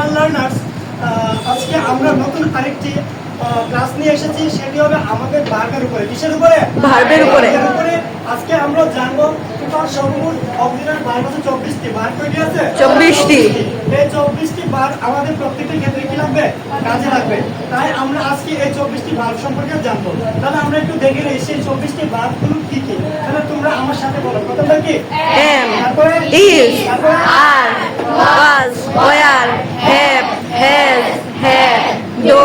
Dear learners, আজকে আমরা নতুন আরেকটি ক্লাস নিয়ে এসেছি। সেটি হবে আমাদের ভার্বের উপরে। কিসের উপরে? ভার্বের উপরে। আজকে আমরা জানবো টোটাল সর্বমোট অক্সিলারি ভার্ব আছে 24টি। ভার্ব কয়টি আছে? 24টি। এই 24টি ভার্ব আমাদের প্রত্যেকটা ক্ষেত্রে কি লাগবে? কাজে লাগবে। তাই আমরা আজকে এই 24টি ভার্ব সম্পর্কে জানবো। তাহলে আমরা একটু দেখে নিই সেই 24টি ভার্বগুলো কি কি। তাহলে তোমরা আমার সাথে বলো। প্রথমটা কি? am, তারপরে is, are, was, were, have, has, had, do,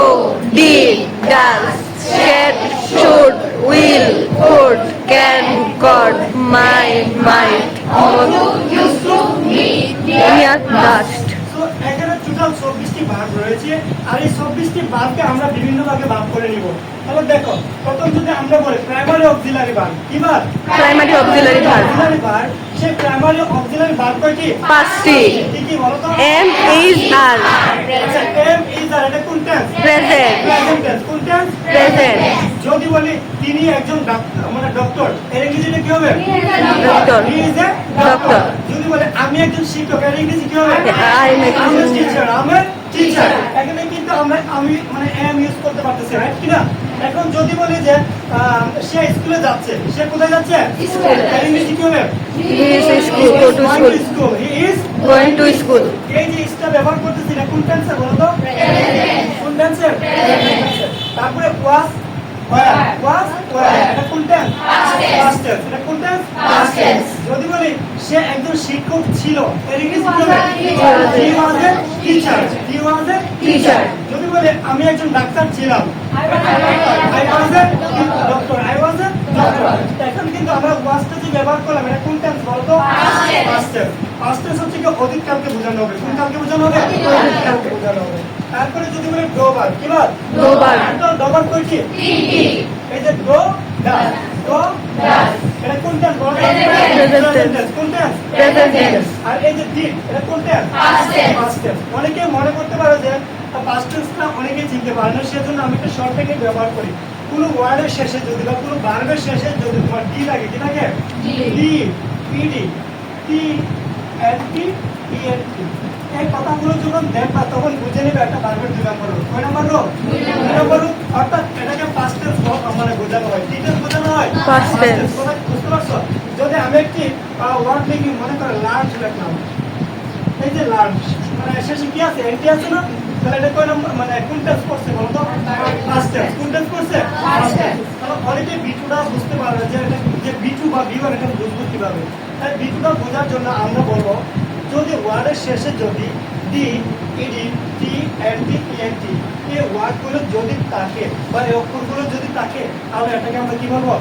did, does, should, should, will, could, can, could, might, ought, used to, near, dust. তো এখানে টোটাল 24টি ভার্ব রয়েছে। আর এই 24টি ভার্বকে আমরা বিভিন্ন ভাগে ভাগ করে নিব। তাহলে দেখো, প্রথম যদি আমরা বলি প্রাইমারি অক্সিলারি ভার্ব। কি verb? Primary auxiliary verb. Auxiliary verb. সেই প্রাইমারি অক্সিলারি ভার্ব কয়টি? 5টি। কি কি বলো তো? am, is, are, আচ্ছা, am is are এটা কোন টেন্স? present, present tense. কোন টেন্স? present, যদি বলি তিনি একজন মানে ডক্টর, এর ইংরেজিতে কি হবে? doctor, He is a doctor. যদি বলে আমি একজন শিক্ষক, এর ইংরেজি কি হবে? I am a teacher. আমি টিচার। এখানে কিন্তু আমি মানে am ইউজ করতে পারতেছি, রাইট কিনা? এখন যদি বলি যে সে স্কুলে যাচ্ছে, সে কোথায় যাচ্ছে? স্কুলে। এর ইংরেজি কি হবে? he is school, go to school, He is going to school. এই যে ইসটা ব্যবহার করতেছি না কোন টেন্সে বলো তো? কোন টেন্সে? তারপরে was এটা কোন টেন্স? past tense। এটা কোন টেন্স? past tense। যদি বলি সে একজন শিক্ষক ছিল, এর ইংরেজি কি হবে? he was a teacher। he was a teacher। যদি বলি আমি একজন ডাক্তার ছিলাম, I was a doctor। I was a doctor। এখন কিন্তু আমরা was টা যে ব্যবহার করলাম, এটা কোন টেন্স বলো তো? past tense। past tense হচ্ছে কি অতীতকালকে বোঝানো হবে। কোন কালকে বোঝানো হবে? অতীতকালকে বোঝানো হবে। তারপরে যদি বলি ডো ভার্ব। কি verb? Do verb. Do verb কয়টি? এই যে ডো ডাস, এটা কোন টেন্স বলো? Present tense। কোন টেন্স? Present tense। আর এই যে ডিড, এটা কোন টেন্স? past tense। অনেকে মনে করতে পারে যে past tense-টা অনেকে চিনতে পারে না, সেজন্য আমি একটা শর্ট টেকে ব্যবহার করি। কোনো ওয়ার্ডের শেষে যদি বা কোনো ভার্বের শেষে যদি তোমার ডি লাগে, কি থাকে? ডি, ইডি, টি, এনটি, ইএনটি। এই কথাগুলো যখন দেখবা তখন বুঝে নেবে একটা ভার্বের 2 নম্বর রূপ। কয় নম্বর রূপ? 2 নম্বর রূপ। অর্থাৎ এটাকে past tense মানে বোঝানো হয়। কি টেন্স বোঝানো হয়? Past tense। বুঝতে পারছো? যদি আমি একটি ওয়ার্ড লিখি, মনে করো লার্জ লিখলাম, এই যে লার্জ মানে শেষে কি আছে? এনটি আছে না? তাহলে এটা কয় নম্বর মানে কোন টেন্স করছে বলো তো? past tense। কোন টেন্স করছে? past tense। তাহলে অনেকে বিটুটা বুঝতে পারবে যে এটা যে বিটু বা বিওয়ান, এটা বুঝবো কিভাবে? তাই বিটুটা বোঝার জন্য আমরা বলবো, যদি ওয়ার্ডের শেষে যদি ডি, ইডি, টি, এনটি, ইএনটি এই ওয়ার্ডগুলো যদি থাকে বা এই অক্ষরগুলো যদি থাকে, তাহলে এটাকে আমরা কি বলবো?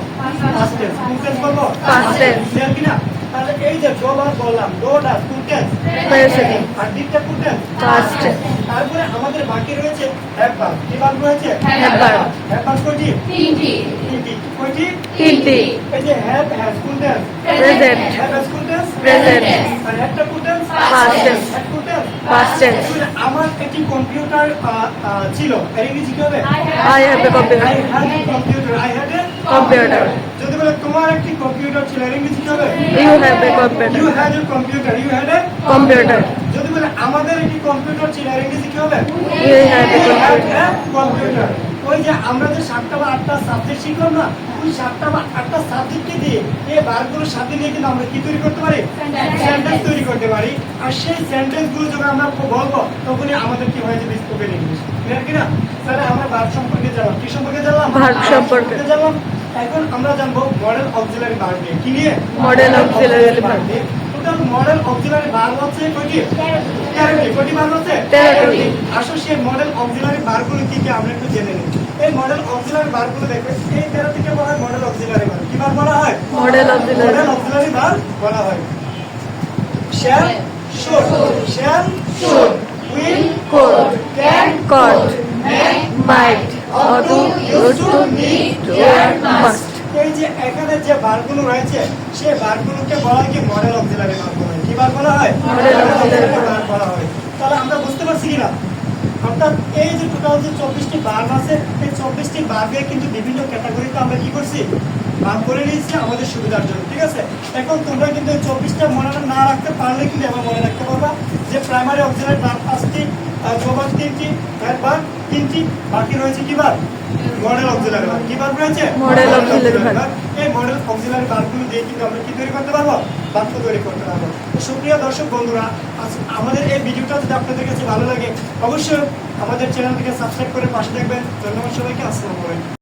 past tense। কোন টেন্স বলবো? Past tense। ক্লিয়ার কিনা? তাহলে এই যে ডো ভার্ব বললাম, ডো ডাস কোন টেন্স? Present। আর ডিডটা কোন টেন্স? Past tense। তারপরে আমাদের বাকি রয়েছে হ্যাভ ভার্ব। কি ভার্ব রয়েছে? Have verb। হ্যাভ ভার্ব কয়টি? তিনটি। কয়টি? 3টি। এই যে হ্যাভ হ্যাজ কোন টেন্স? Present। হ্যাভ হ্যাজ কোন টেন্স? Present। আর হ্যাভটা কোন টেন্স? Past tense। হ্যাভ কোন টেন্স? Past tense। আমার একটি কম্পিউটার ছিল, এর ইংরেজি কি হবে? I have a computer। I had a computer। I had a Computer। যদি বলে তোমার একটি কম্পিউটার ছিল, এর ইংরেজি কি হবে? You have a You computer। had a computer। You had a Computer। যদি বলে আমাদের একটি কম্পিউটার ছিল, এর ইংরেজি কি হবে? We have a We had computer। a computer। ওই যে আমরা যে 7টা বা 8টা সাবজেক্ট শিখলাম না, ওই 7টা বা 8টা সাবজেক্টকে দিয়ে এই ভার্বগুলোর সাথে নিয়ে কিন্তু আমরা কি তৈরি করতে পারি? সেন্টেন্স তৈরি করতে পারি। আর সেই সেন্টেন্সগুলো যখন আমরা বলবো, তখনই আমাদের কি হয়ে যাবে? Spoken English. ক্লিয়ার কিনা? তাহলে আমরা ভার্ব সম্পর্কে জানলাম। কি সম্পর্কে জানলাম? ভার্ব সম্পর্কে জানলাম। এখন আমরা জানবো মডেল অক্সিলারি ভার্ব নিয়ে। কি নিয়ে? Modal auxiliary verb. Total modal auxiliary verb হচ্ছে কয়টি? 13টি। কয়টি ভার্ব আছে? 13টি। আসলে সেই মডেল অক্সিলারি ভার্বগুলো কি কি আমরা একটু জেনে নিই। এই মডেল অক্সিলারি ভার্বগুলো দেখবে, এই 13টিকে বলা হয় মডেল অক্সিলারি ভার্ব। কি ভার্ব বলা হয়? Modal auxiliary modal auxiliary verb বলা হয়। shall, should, shall, should, will, could, can, could, might, ought to, used to, need, were, must. এই যে এখানে যে ভার্বগুলো রয়েছে, সেই ভার্বগুলোকে বলা হয় কি? মডেল অক্সিলারি ভার্ব বলা হয়। কি ভার্ব বলা হয়? মডেল অক্সিলারি ভার্ব বলা হয়। তাহলে আমরা বুঝতে পারছি কিনা? অর্থাৎ এই যে টোটাল যে 24টি ভার্ব আছে, এই 24টি ভার্বে কিন্তু বিভিন্ন ক্যাটাগরিতে আমরা কি করছি? ভাগ করে নিয়েছি আমাদের সুবিধার জন্য। ঠিক আছে? এখন তোমরা কিন্তু এই 24টা মনে না রাখতে পারলে কিন্তু আবার মনে রাখতে পারবা যে প্রাইমারি অক্সিলারি ভার্ব 5টি, প্রবাদ 3টি, অ্যাডভার্ব 3টি, বাকি রয়েছে কি ভার্ব? Modal auxiliary verb. কি ভার্ব রয়েছে? Modal auxiliary verb. এই মডেল অক্সিলারি ভার্বগুলো দিয়ে কিন্তু আমরা কি তৈরি করতে পারবো? বাক্য তৈরি করতে পারবো। তো সুপ্রিয় দর্শক বন্ধুরা, আমাদের এই ভিডিওটা যদি আপনাদের কাছে ভালো লাগে অবশ্যই আমাদের চ্যানেলটিকে সাবস্ক্রাইব করে পাশে থাকবেন। ধন্যবাদ সবাইকে। আসসালামু আলাইকুম।